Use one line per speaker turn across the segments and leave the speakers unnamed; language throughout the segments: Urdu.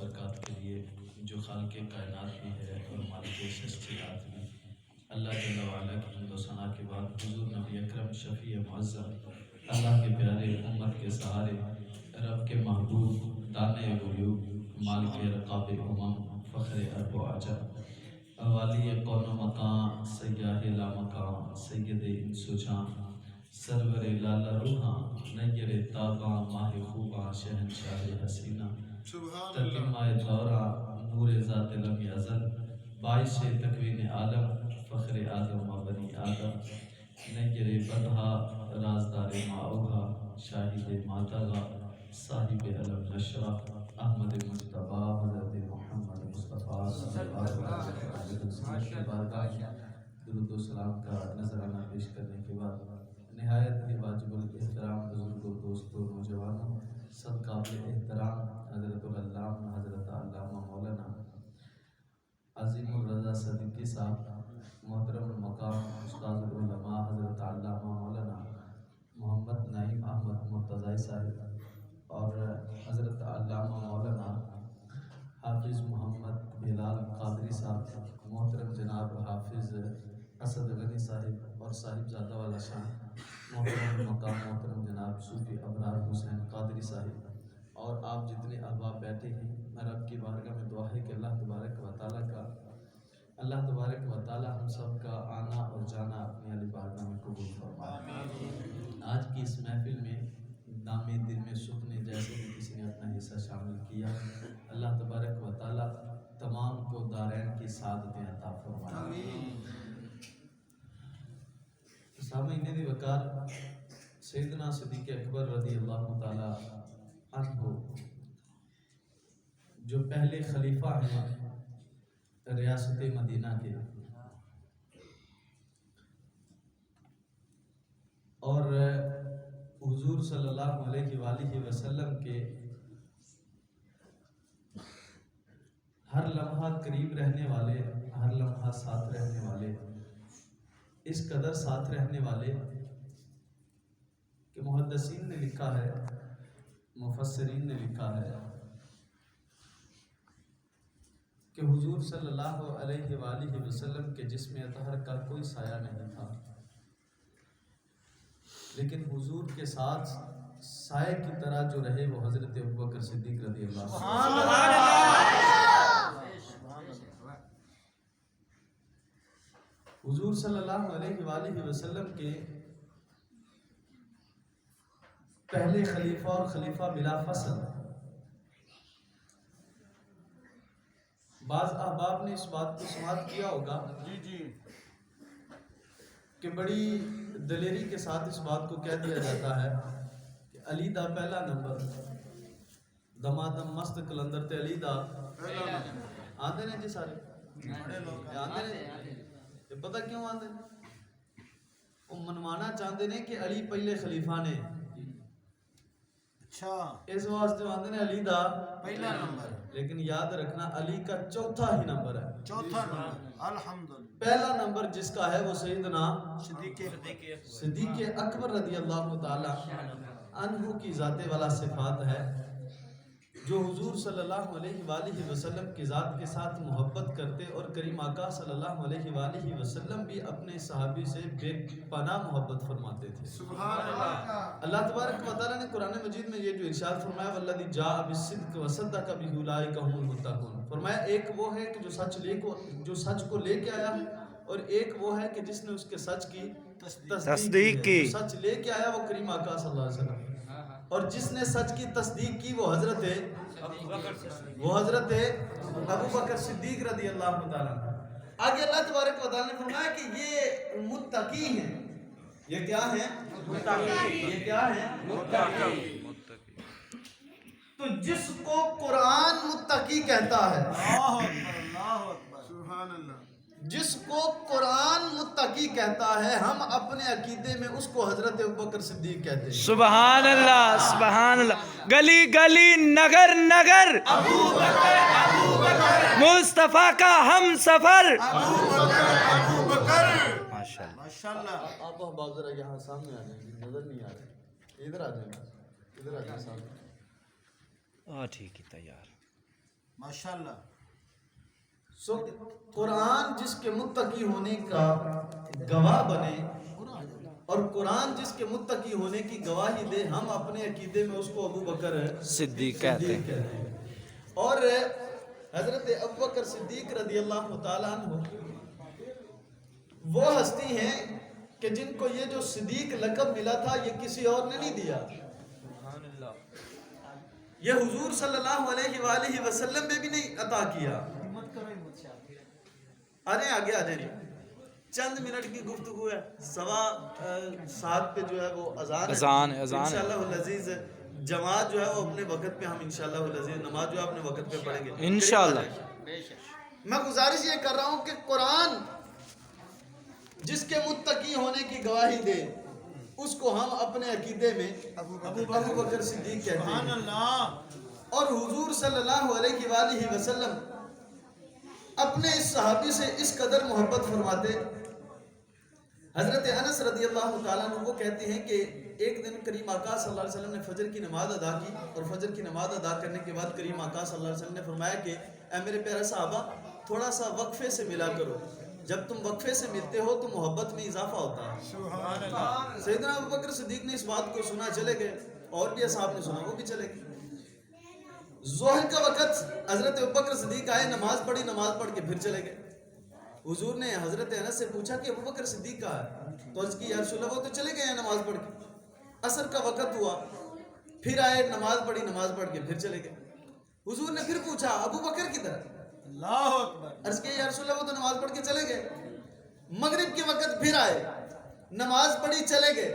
برکات کے لیے جو خالق کائنات بھی ہے اور مالک شخصیات بھی، اللہ جل وعلا کی حمد و ثنا کے بعد حضور نبی اکرم شفیع معظم، اللہ کے پیارے، امت کے سہارے، رب کے محبوب، دانے غیوب، مالک رقاب امم، فخر ارب و عجم، والی کون و مکان، سیاہ لا مکان، سید انس و جان، سرور لالا روحاں، نیر تاباں، ماہ خوباں، شہنشاہ حسینہ، ترکمہ دوراں، نور ذات لم یزل، باعث تکوین عالم، فخر آدم و بنی آدم، نیر بدہا، رازدار معوہا، شاہد ماتغا، صاحب علم نشرہ، احمد مجتبی حضرت محمد مصطفیٰ صلی اللہ علیہ وسلم کے بارگاہ میں درود و سلام کا نذرانہ پیش کرنے کے بعد نہایت ہی واجب الاحترام بزرگوں، دوستوں، نوجوانوں، سب قابل احترام حضرت العلامہ حضرت علامہ مولانا عظیم الرضا صدیقی صاحب، محترم المقام استاذ العلماء حضرت علامہ مولانا محمد نعیم احمد مرتضی صاحب اور حضرت علامہ مولانا حافظ محمد بلال قادری صاحب، محترم جناب حافظ اسد غنی صاحب اور صاحب زادہ والا شان، محترم المقام محترم جناب صوفی ابرار حسین قادری صاحب، اور آپ جتنے احباب بیٹھے ہیں، میں رب کی بارگاہ میں دعا ہے کہ اللہ تبارک و تعالی ہم سب کا آنا اور جانا اپنی علی بارگاہ میں قبول فرمائے۔ آج کی اس محفل میں نامی دل میں سکنے جیسے بھی کسی نے اپنا حصہ شامل کیا، اللہ تبارک و تعالی تمام کو دارین کی سعادتیں عطا فرمائے۔ سامعین دی وقار، سیدنا صدیق اکبر رضی اللہ تعالی عنہ جو پہلے خلیفہ ہیں ریاست مدینہ کے، اور حضور صلی اللہ علیہ وآلہ وسلم کے ہر لمحہ قریب رہنے والے، ہر لمحہ ساتھ رہنے والے، اس قدر ساتھ رہنے والے کہ محدثین نے لکھا ہے، مفسرین نے لکھا ہے کہ حضور صلی اللہ علیہ وآلہ وسلم کے جسم اطہر کا کوئی سایہ نہیں تھا، لیکن حضور کے ساتھ سائے کی طرح جو رہے وہ حضرت ابوبکر صدیق رضی اللہ عنہ۔ حضور صلی اللہ علیہ وآلہ وسلم کے پہلے خلیفہ اور خلیفہ بلا فصل، بعض احباب نے اس بات کو سماعت کیا ہوگا کہ بڑی دلیری کے ساتھ اس بات کو کہہ دیا جاتا ہے کہ علی دا پہلا نمبر، دمادم مست کلندر تے علی دا آندے نے جی سارے آندے نے، یہ پتہ کیوں آندے نے؟ وہ منوانا چاہتے ہیں کہ علی پہلے خلیفہ نے، اس واسطے آندے نے علی دا پہلا نمبر، لیکن یاد رکھنا علی کا چوتھا ہی نمبر ہے، چوتھا نمبر الحمدللہ۔ پہلا نمبر جس کا ہے وہ سیدنا صدیق اکبر رضی اللہ تعالی عنہ کی ذات والا صفات ہے، جو حضور صلی اللہ علیہ وآلہ وسلم کی ذات کے ساتھ محبت کرتے، اور کریم آقا صلی اللہ علیہ وآلہ وسلم بھی اپنے صحابی سے بے پناہ محبت فرماتے تھے۔ سبحان اللہ۔ اللہ تبارک و تعالیٰ نے قرآن مجید میں یہ جو ارشاد فرمایا والذی جاء بالصدق وصدق بہ اولئک هم المتقون، فرمایا ایک وہ ہے کہ جو سچ کو لے کے آیا، اور ایک وہ ہے کہ جس نے اس کے سچ کی تصدیق کی۔ جو سچ لے کے آیا وہ کریم آقا صلی اللہ علیہ وسلم، اور جس نے سچ کی تصدیق کی وہ حضرت ابو بکر صدیق رضی اللہ تعالیٰ۔ آگے اللہ تبارک و تعالیٰ نے فرمایا کہ یہ متقی ہیں، یہ کیا ہیں؟ متقی۔ یہ کیا ہیں؟ متقی۔ تو جس کو قرآن متقی کہتا ہے، سبحان اللہ، جس کو قرآن متقی کہتا ہے، ہم اپنے عقیدے میں اس کو حضرت ابوبکر صدیق کہتے ہیں۔
سبحان اللہ، سبحان اللہ۔ گلی گلی نگر نگر مصطفیٰ کا ہم سفر۔
ماشاءاللہ۔ آپ احباب ذرا یہاں سامنے آ جائیں، نظر نہیں آ رہے، ادھر آ جائیں، ادھر آ جائیں سامنے۔
ٹھیک ہے، تیار۔
ماشاءاللہ.
سو قرآن جس کے متقی ہونے کا گواہ بنے اور قرآن جس کے متقی ہونے کی گواہی دے، ہم اپنے عقیدے میں اس کو ابو بکر
صدیق کہتے ہیں.
اور حضرت ابو بکر صدیق رضی اللہ تعالیٰ عنہ وہ ہستی ہیں کہ جن کو یہ جو صدیق لقب ملا تھا یہ کسی اور نے نہیں دیا، یہ حضور صلی اللہ علیہ وآلہ وسلم نے بھی نہیں عطا کیا. آنے آگے آ جائیں، چند منٹ کی گفتگو ہے، 7:15 پہ جو ہے وہ اذان ہے. انشاءاللہ العزیز جماعت جو ہے وہ اپنے وقت پہ، ہم انشاءاللہ العزیز نماز جو ہے اپنے وقت پہ پڑھیں گے
انشاءاللہ.
میں گزارش یہ کر رہا ہوں کہ قرآن جس کے متقی ہونے کی گواہی دے اس کو ہم اپنے عقیدے میں ابو بکر صدیق کہتے ہیں. اور حضور صلی اللہ علیہ وآلہ وسلم اپنے اس صحابی سے اس قدر محبت فرماتے. حضرت انس رضی اللہ تعالیٰ عنہ وہ کہتے ہیں کہ ایک دن کریم آقا صلی اللہ علیہ وسلم نے فجر کی نماز ادا کی، اور فجر کی نماز ادا کرنے کے بعد کریم آقا صلی اللہ علیہ وسلم نے فرمایا کہ اے میرے پیارے صحابہ تھوڑا سا وقفے سے ملا کرو، جب تم وقفے سے ملتے ہو تو محبت میں اضافہ ہوتا ہے. سیدنا ابو بکر صدیق نے اس بات کو سنا، چلے گئے، اور بھی اصحاب نے سنا، وہ بھی چلے گئے. ظہر کا وقت حضرت ابو بکر صدیق آئے، نماز پڑھی، نماز پڑھ کے پھر چلے گئے. حضور نے حضرت انس سے پوچھا کہ ابو بکر صدیق کہاں ہے؟ تو عرض کی یا رسول اللہ وہ تو چلے گئے ہیں نماز پڑھ کے. عصر کا وقت ہوا، پھر آئے، نماز پڑھی، نماز پڑھ کے پھر چلے گئے. حضور نے پھر پوچھا ابو بکر کدھر؟
اللہ اکبر.
عرض کی یا رسول اللہ وہ تو نماز پڑھ کے چلے گئے. مغرب کے وقت پھر آئے، نماز پڑھی، چلے گئے.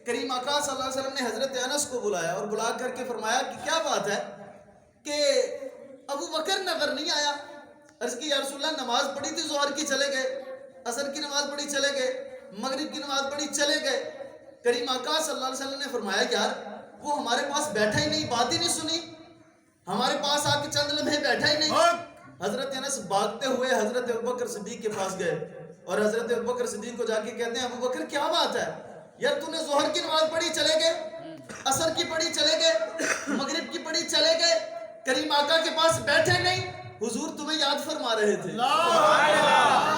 کریم آقا صلی اللہ علیہ وسلم نے حضرت انس کو بلایا اور بلا کر کے فرمایا کہ کیا بات ہے کہ ابو بکر نظر نہیں آیا؟ عرض کی یا رسول اللہ نماز پڑھی تھی ظہر کی، چلے گئے، عصر کی نماز پڑھی، چلے گئے، مغرب کی نماز پڑھی، چلے گئے. کریم آقا صلی اللہ علیہ وسلم نے فرمایا یار وہ ہمارے پاس بیٹھا ہی نہیں، بات ہی نہیں سنی، ہمارے پاس آ کے چند لمحے بیٹھا ہی نہیں. حضرت انس بھاگتے ہوئے حضرت ابوبکر صدیق کے پاس گئے اور حضرت ابوبکر صدیق کو جا کے کہتے ہیں ابو بکر کیا بات ہے یار، تو نے ظہر کی نماز پڑھی چلے گئے، عصر کی پڑھی چلے گئے، مغرب کی پڑھی چلے گئے، کریم آقا کے پاس بیٹھے نہیں. حضور تمہیں یاد فرما رہے تھے،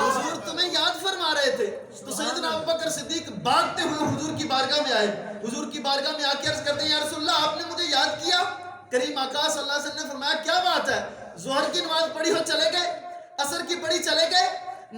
حضور تمہیں یاد فرما رہے تھے. تو سیدنا ابوبکر صدیق بھاگتے ہوئے حضور کی بارگاہ میں آئے، حضور کی بارگاہ میں آ کے عرض کرتے ہیں یا رسول اللہ آپ نے مجھے یاد کیا؟ کریم آقا صلی اللہ علیہ وسلم نے فرمایا کیا بات ہے، ظہر کی نماز پڑھی ہو چلے گئے، عصر کی پڑھی چلے گئے،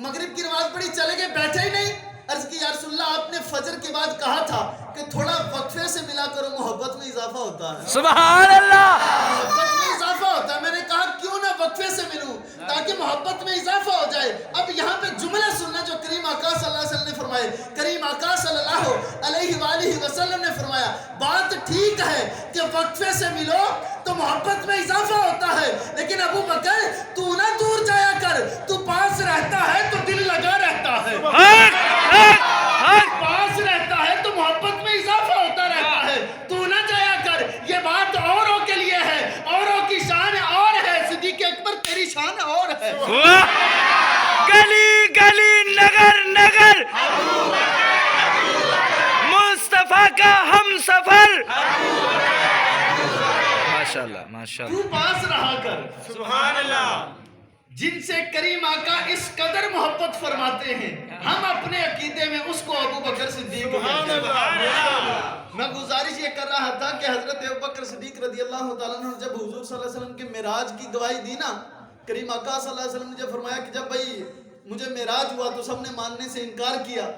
مغرب کی نماز پڑھی چلے گئے، بیٹھے ہی نہیں. عرض کی یا رسول اللہ آپ نے فجر کے بعد کہا تھا کہ تھوڑا وقفے سے ملا کرو، محبت میں اضافہ ہوتا ہے.
سبحان اللہ.
محبت میں اضافہ ہوتا ہے. میں نے کہا کیوں نہ وقفے سے ملوں تاکہ محبت میں اضافہ ہو جائے. اب یہاں پہ جملہ سننا جو کریم آقا صلی اللہ علیہ وسلم نے فرمائے. کریم آقا صلی اللہ علیہ وآلہ وسلم نے فرمایا بات ٹھیک ہے کہ وقفے سے ملو تو محبت میں اضافہ ہوتا ہے، لیکن ابو بکر تو نہ دور جایا کر، تو پاس رہتا ہے تو دل لگا رہتا ہے، پاس رہتا ہے تو محبت میں اضافہ ہوتا رہتا ہے. تو نہ جایا کر، یہ بات اوروں کے لیے ہے، اوروں کی شان اور ہے، صدیق اکبر تیری شان اور ہے.
گلی گلی نگر نگر مصطفیٰ کا ہم سفر. ماشاءاللہ ماشاءاللہ.
تو پاس رہا کر.
سبحان اللہ.
جن سے کریم آقا اس قدر محبت فرماتے ہیں ہم اپنے عقیدے میں اس کو ابو بکر صدیق کہتے ہیں. میں گزارش یہ کر رہا تھا کہ حضرت ابو بکر صدیق رضی اللہ تعالیٰ عنہ جب حضور صلی اللہ علیہ وسلم کے معراج کی گواہی دی نا، کریم آقا صلی اللہ علیہ وسلم نے جب فرمایا کہ جب بھائی مجھے معراج ہوا تو سب نے ماننے سے انکار کیا،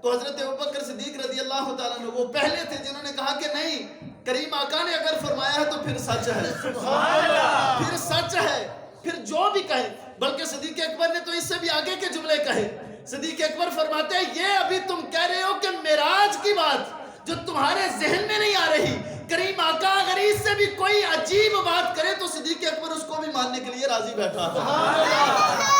تو حضرت ابو بکر صدیق رضی اللہ تعالیٰ عنہ وہ پہلے تھے جنہوں نے کہا کہ نہیں، کریم آقا نے اگر فرمایا ہے تو پھر سچ ہے، پھر سچ ہے، پھر جو بھی کہے. بلکہ صدیق اکبر نے تو اس سے بھی آگے کے جملے کہے. صدیق اکبر فرماتے ہیں یہ ابھی تم کہہ رہے ہو کہ معراج کی بات جو تمہارے ذہن میں نہیں آ رہی، کریم آقا اگر اس سے بھی کوئی عجیب بات کرے تو صدیق اکبر اس کو بھی ماننے کے لیے راضی بیٹھا ہے.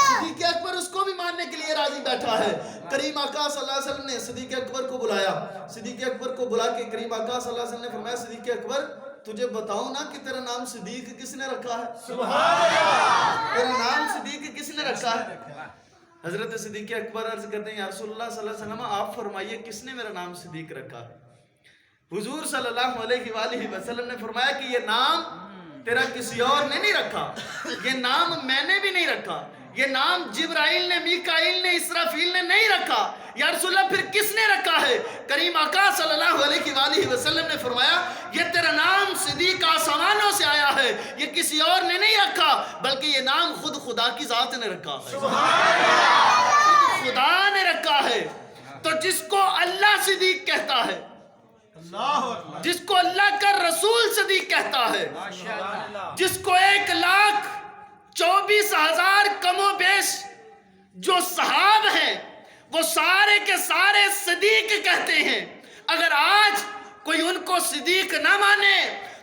صدیق اکبر اس کو بھی ماننے کے لیے راضی بیٹھا ہے. کریم آقا صلی اللہ علیہ وسلم نے صدیق اکبر کو بلایا. صدیق اکبر کو بلا کے کریم آقا صلی اللہ علیہ وسلم نے فرمایا صدیق اکبر تجھے بتاؤں نا کہ تیرا نام صدیق کس نے رکھا ہے؟ سبحان اللہ. تیرا نام صدیق کس نے رکھا ہے؟ حضرت صدیق اکبر عرض کرتے ہیں یا رسول اللہ صلی اللہ علیہ وسلم آپ فرمائیے کس نے میرا نام صدیق رکھا ہے؟ حضور صلی اللہ علیہ وآلہ وسلم نے فرمایا کہ یہ نام تیرا کسی اور نے نہیں رکھا، یہ نام میں نے بھی نہیں رکھا، یہ نام جبرائیل نے، میکائیل نے، اسرافیل نے نہیں رکھا، یا رسول اللہ پھر کس نے رکھا ہے؟ کریم آقا صلی اللہ علیہ وآلہ وسلم نے فرمایا یہ تیرا نام صدیق آسمانوں سے آیا ہے، یہ کسی اور نے نہیں رکھا بلکہ یہ نام خود خدا کی ذات نے رکھا ہے، خود خدا نے رکھا ہے۔ تو جس کو اللہ صدیق کہتا ہے،
اللہ اکبر،
جس کو اللہ کا رسول صدیق کہتا ہے، جس کو 1,24,000 کم و بیش جو صحاب ہیں وہ سارے کے سارے صدیق کہتے ہیں، اگر آج کوئی ان کو صدیق نہ مانے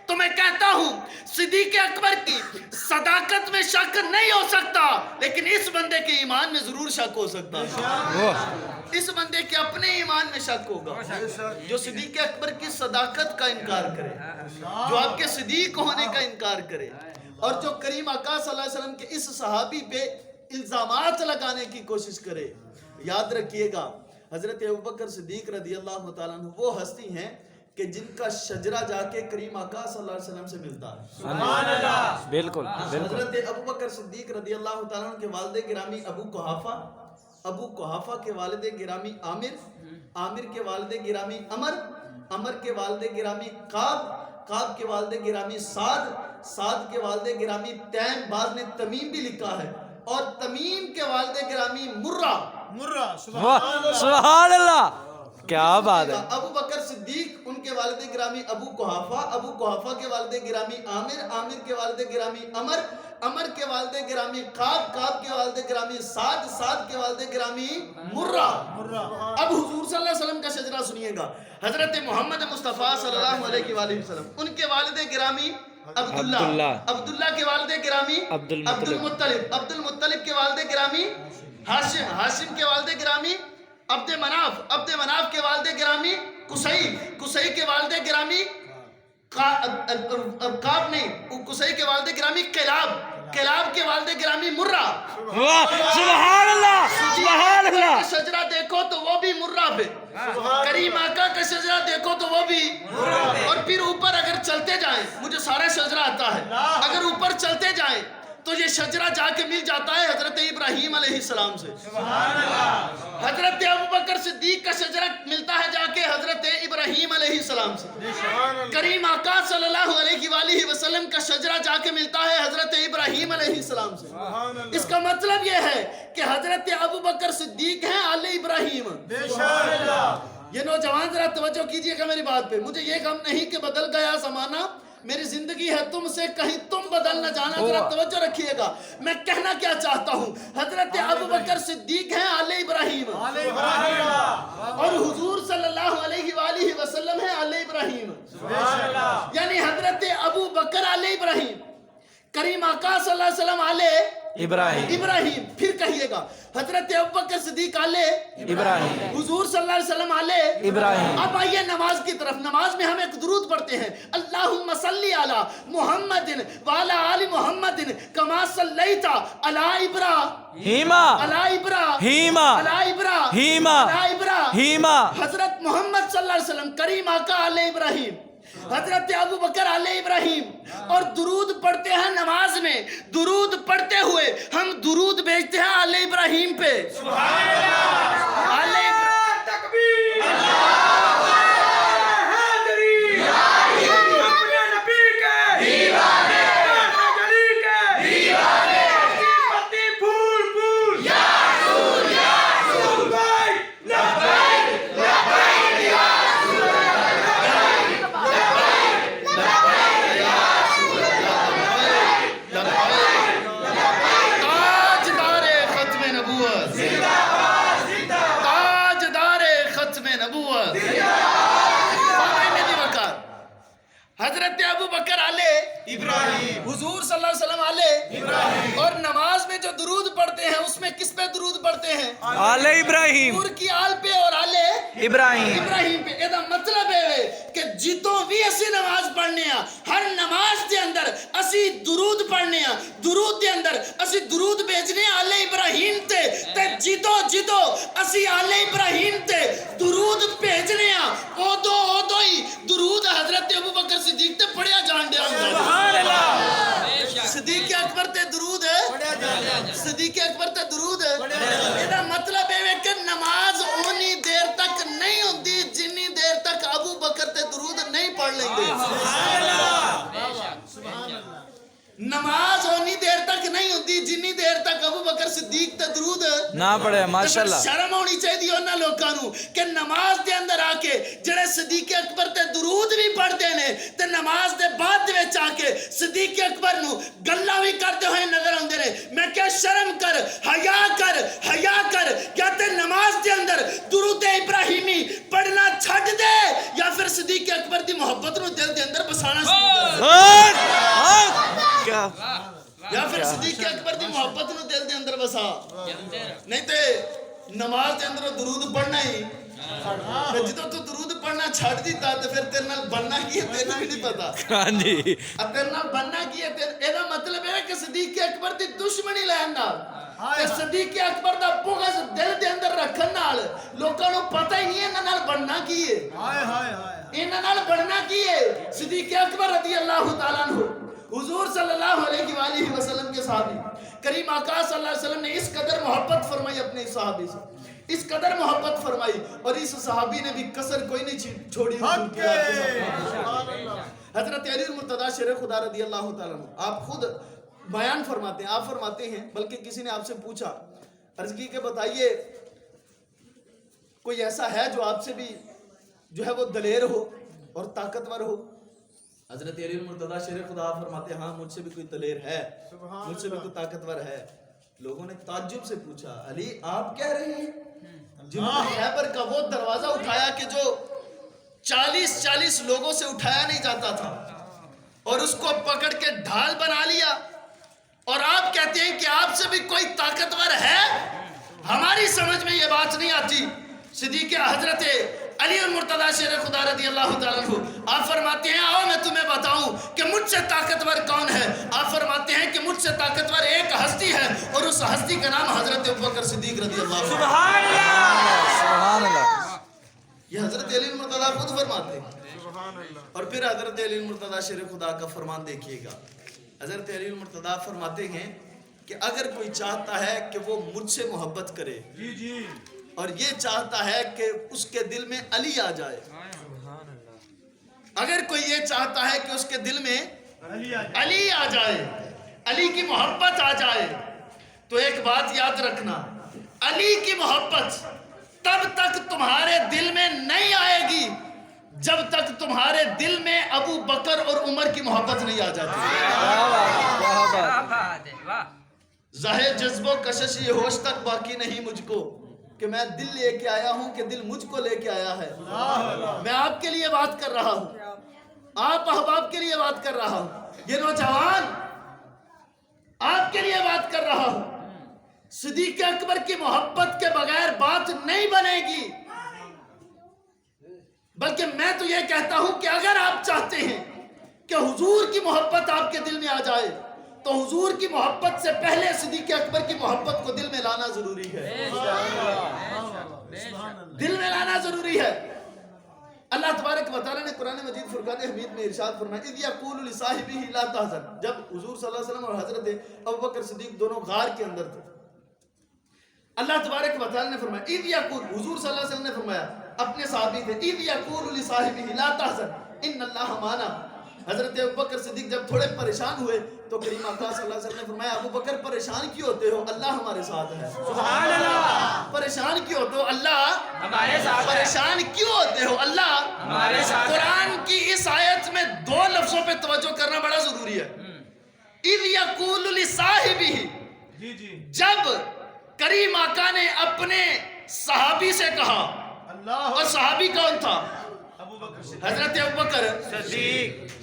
تو میں کہتا ہوں صدیق اکبر کی صداقت میں شک نہیں ہو سکتا، لیکن اس بندے کے ایمان میں ضرور شک ہو سکتا ہے، اس بندے کے اپنے ایمان میں شک ہوگا جو صدیق اکبر کی صداقت کا انکار کرے، جو آپ کے صدیق ہونے کا انکار کرے، اور جو کریم آقا صلی اللہ علیہ وسلم کے اس صحابی پہ الزامات لگانے کی کوشش کرے۔ یاد رکھیے گا حضرت ابوبکر صدیق رضی اللہ تعالیٰ عنہ وہ ہستی ہیں کہ جن کا شجرہ جا کے کریم آقا صلی اللہ علیہ وسلم سے ملتا ہے،
سبحان اللہ،
بالکل
حضرت ابوبکر صدیق رضی اللہ تعالیٰ عنہ کے والد گرامی ابو قحافہ، ابو قحافہ کے والد گرامی عامر، عامر کے والد گرامی عمر، عمر کے والد گرامی قاب، قاب کے والد گرامی سعد، سعد کے والد گرامی تیم، بعض نے تمیم بھی لکھا ہے، اور تمیم کے والد گرامی مرہ،
مرہ، سبحان اللہ،
سبحان اللہ، کیا بات ہے۔
ابو بکر صدیق ان کے والد گرامی ابو قحافہ، ابو قحافہ کے والد گرامی عامر، عامر کے والد گرامی عمر، عمر کے والد گرامی قاب، قاب کے والد گرامی سعد، سعد کے والد گرامی مرہ۔ اب حضور صلی اللہ علیہ وسلم کا شجرہ سنیے گا، حضرت محمد مصطفیٰ صلی اللہ علیہ وآلہ وسلم، ان کے والد گرامی عبداللہ، عبداللہ کے والد گرامی عبد المطلب، عبد المطلب کے والد گرامی ہاشم، ہاشم کے والد گرامی عبد مناف، عبد مناف کے والد گرامی قصی، قصی کے والد گرامی قاب نہیں، قصی کے والد گرامی قلاب، قلاب کے والد گرامی مرہ۔
سبحان اللہ، سبحان اللہ،
شجرہ دیکھو تو وہ بھی مرہ پہ، کریم آقا کا شجرہ دیکھو تو وہ بھی، اور پھر اوپر اگر چلتے جائیں، مجھے سارا شجرہ آتا ہے، اگر اوپر چلتے جائیں تو یہ شجرہ جا کے مل جاتا ہے حضرت ابراہیم علیہ السلام سے، حضرت ابوبکر صدیق کا شجرہ ملتا ہے جا کے حضرت ابراہیم علیہ السلام سے، کریم آقا صلی اللہ علیہ وآلہ وسلم کا شجرہ جا کے ملتا ہے حضرت ابراہیم علیہ السلام سے۔ اس کا مطلب یہ ہے کہ حضرت ابوبکر صدیق ہیں آل ابراہیم۔ یہ نوجوان ذرا توجہ کیجئے گا میری بات پہ، مجھے یہ غم نہیں کہ بدل گیا زمانہ، میری زندگی ہے تم سے کہیں تم بدل نہ جانا، ذرا توجہ رکھیے گا، میں کہنا کیا چاہتا ہوں، حضرت ابوبکر صدیق ہیں آل ابراہیم، اور حضور صلی اللہ علیہ وآلہ وسلم ہیں آل ابراہیم، یعنی حضرت ابوبکر آل ابراہیم، کریم آقا صلی اللہ علیہ وسلم آل ابراہیم، پھر کہیے گا حضرت ابوبکر صدیق آل
ابراہیم،
حضور صلی اللہ علیہ وسلم آل
ابراہیم۔
اب آئیے نماز کی طرف، نماز میں ہم ایک درود پڑھتے ہیں، اللہم صلی علی محمد وعلی آل محمد کما صلیت علی ابراہیم علی ابراہیم علی ابراہیم علی ابراہیم، حضرت محمد صلی اللہ علیہ وسلم، کریم آقا آل ابراہیم، حضرت ابوبکر آل ابراہیم، اور درود پڑھتے ہیں نماز میں، درود پڑھتے ہوئے ہم درود بھیجتے ہیں آل ابراہیم پہ، آل حضرت ابوبکر آل ابراہیم، حضور صلی اللہ علیہ وسلم آل ابراہیم، اور نماز میں جو درود پڑھتے ہیں اس میں کس پہ درود پڑھتے ہیں؟
آل ابراہیم،
حضور کی آل پہ اور آل ابراہیم پہ۔ یہ مطلب ہے کہ جتوں بھی اسی نماز پڑھنے ہیں، ہر نماز دے اندر اسی درود پڑھنے ہیں، درود دے اندر اسی درود بھیجنے آل ابراہیم تے جتوں اسی آل ابراہیم تے درود بھیجنے ہیں، او دو ہی درود حضرت ابوبکر صدیق تے پڑھیا جان دیا۔
صدیق اکبر تے درود یہ مطلب ہے کہ نماز اونی دیر تک نہیں ہوندی جنی دیر تک ابو بکر تے درود نہیں پڑھ لیں گے. نماز اونی دیر تک نہیں ہوندی جنی دیر تک ابو بکر صدیق تے درود
نہ پڑھے. ماشاءاللہ
شرم ہونی چاہیے انہاں لوکاں نو کہ نماز دے اندر آ کے جڑے صدیق اکبر تے درود بھی پڑھدے نے تے نماز دے بعد دے وچ آ کے صدیق اکبر نو گلاں بھی کردے ہوئے نظر آندے نے. میں کہ شرم کر، حیا کر یا تے نماز دے اندر درود ابراہیمی پڑھنا چھڈ دے یا پھر صدیق اکبر دی محبت نو دل دے اندر بسانا شروع کر
کیا
یا پھر صدیق اکبر دی محبت نو دل دے اندر بسا. نہیں تے نماز دے اندر درود پڑھنا ہی جدو تو درود پڑھنا چھڑ دیتا تو پھر تیرے نال بننا کی ہے تیرے بھی نہیں پتا.
ہاں جی
اب تیرے نال بننا کی ہے ایدا مطلب ہے کہ صدیق اکبر دی دشمنی لین نال تے صدیق اکبر دا بغض دل دے اندر رکھن نال لوکاں نو پتہ ہی نہیں انہاں نال بننا کی ہے. انہاں نال بننا کی ہے. صدیق اکبر رضی اللہ تعالیٰ عنہ حضور صلی اللہ علیہ وآلہ وسلم کے صحابی کریم آقا صلی اللہ علیہ وسلم نے اس قدر محبت فرمائی اپنے صحابی سے، اس قدر محبت فرمائی اور اس صحابی نے بھی کسر کوئی نہیں چھوڑی. حضرت علی المرتضیٰ شیر خدا رضی اللہ تعالیٰ عنہ آپ خود بیان فرماتے ہیں، آپ فرماتے ہیں بلکہ کسی نے آپ سے پوچھا عرض کی کہ بتائیے کوئی ایسا ہے جو آپ سے بھی جو ہے وہ دلیر ہو اور طاقتور ہو. حضرت علی المرتضیٰ شیر خدا فرماتے ہیں ہاں مجھ سے بھی کوئی دلیر ہے، مجھ سے بھی کوئی طاقتور ہے. لوگوں نے تعجب سے پوچھا علی آپ کہہ رہے ہیں جنہوں نے خیبر کا وہ دروازہ اٹھایا کہ جو 40 لوگوں سے اٹھایا نہیں جاتا تھا اور اس کو پکڑ کے ڈھال بنا لیا اور آپ کہتے ہیں کہ آپ سے بھی کوئی طاقتور ہے؟ ہماری سمجھ میں یہ بات نہیں آتی. صدیق حضرت علی المرتضیٰ شیر خدا رضی اللہ تعالیٰ عنہ آپ فرماتے ہیں آؤ میں تمہیں بتاؤں کہ مجھ سے طاقتور کون ہے. آپ فرماتے ہیں کہ مجھ سے طاقتور ایک ہستی ہے اور اس ہستی کا نام حضرت ابوبکر صدیق رضی اللہ عنہ.
سبحان اللہ.
یہ حضرت علی المرتضیٰ خود فرماتے ہیں. اور پھر حضرت علی المرتضیٰ شیر خدا کا فرمان دیکھیے گا. حضرت علی المرتضیٰ فرماتے ہیں کہ اگر کوئی چاہتا ہے کہ وہ مجھ سے محبت کرے اور یہ چاہتا ہے کہ اس کے دل میں علی آ جائے، اگر کوئی یہ چاہتا ہے کہ اس کے دل میں علی آ جائے، علی کی محبت آ جائے، تو ایک بات یاد رکھنا علی کی محبت تب تک تمہارے دل میں نہیں آئے گی جب تک تمہارے دل میں ابو بکر اور عمر کی محبت نہیں آ جاتی. ظاہر جذب و کشش یہ ہوش تک باقی نہیں مجھ کو کہ میں دل لے کے آیا ہوں کہ دل مجھ کو لے کے آیا ہے. میں آپ کے لیے بات کر رہا ہوں، آپ احباب کے لیے بات کر رہا ہوں، یہ نوجوان آپ کے لیے بات کر رہا ہوں. صدیق اکبر کی محبت کے بغیر بات نہیں بنے گی، بلکہ میں تو یہ کہتا ہوں کہ اگر آپ چاہتے ہیں کہ حضور کی محبت آپ کے دل میں آ جائے تو حضور کی محبت سے پہلے صدیق اکبر کی محبت کو دل میں لانا ضروری ہے. دل میں لانا ضروری ہے. اللہ تبارک و تعالیٰ نے قرآن مجید فرقان حمید میں ارشاد فرمایا اذ یقول لصاحبہ لا تحزن. جب حضور صلی اللہ علیہ وسلم اور حضرت ابوبکر صدیق دونوں غار کے اندر تھے، اللہ تبارک و تعالیٰ نے فرمایا اذ یقول، حضور صلی اللہ علیہ وسلم نے فرمایا اپنے صحابی تھے اذ یقول لصاحبہ لا تحزن ان اللہ معنا. حضرت ابوبکر صدیق جب تھوڑے پریشان ہوئے تو کریم آقا صلی اللہ علیہ وسلم نے فرمایا ابو بکر پریشان کیوں ہوتے ہو؟ اللہ ہمارے ساتھ ہے.
سبحان اللہ.
پریشان کیوں ہوتے ہو؟ اللہ
ہمارے ساتھ ہے.
پریشان کیوں ہوتے ہو؟ اللہ
ہمارے ساتھ ہے.
قرآن کی اس آیت میں 2 لفظوں پہ توجہ کرنا بڑا ضروری ہے. اذ یقول لصاحبہ، جب کریم آقا نے اپنے صحابی سے کہا، اور صحابی کون تھا؟ حضرت ابوبکر
صدیق.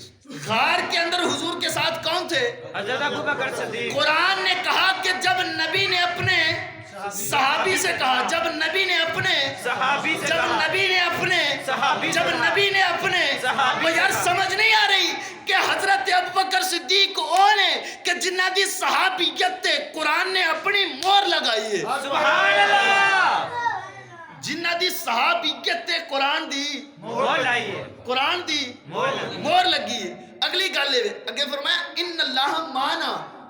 غار کے اندر حضور کے ساتھ کون تھے؟
حضرت ابوبکر صدیق.
قرآن نے کہا کہ جب نبی نے اپنے صحابی سے کہا، جب نبی نے اپنے
صحابی سے
جب
کہا،
نبی نے اپنے
صحابی سے
جب
کہا،
نبی نے اپنے
صحابی
وہ
سے
یار
کہا.
سمجھ نہیں آ رہی کہ حضرت ابوبکر صدیق وہ نے کہ جنہ دی صحابیت تے قرآن نے اپنی مور لگائی ہے.
سبحان اللہ.
جنہ دی صحابیت تے قرآن دی
مور لائیے،
قرآن دی
مور لگی.
مور لگی ہے. اگلی گل ہے اگے فرمایا ان اللہ مانا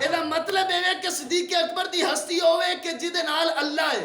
ਇਹਦਾ ਮਤਲਬ ਇਹ ਹੈ ਕਿ ਸਦੀਕ ਅਕਬਰ ਦੀ ਹਸਤੀ ਹੋਵੇ ਕਿ ਜਿਹਦੇ ਨਾਲ ਅੱਲਾ ਹੈ,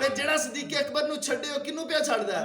ਤੇ ਜਿਹੜਾ ਸਦੀਕ ਅਕਬਰ ਨੂੰ ਛੱਡੇ ਉਹ ਕਿਹਨੂੰ ਪਿਆ ਛੱਡਦਾ ਹੈ?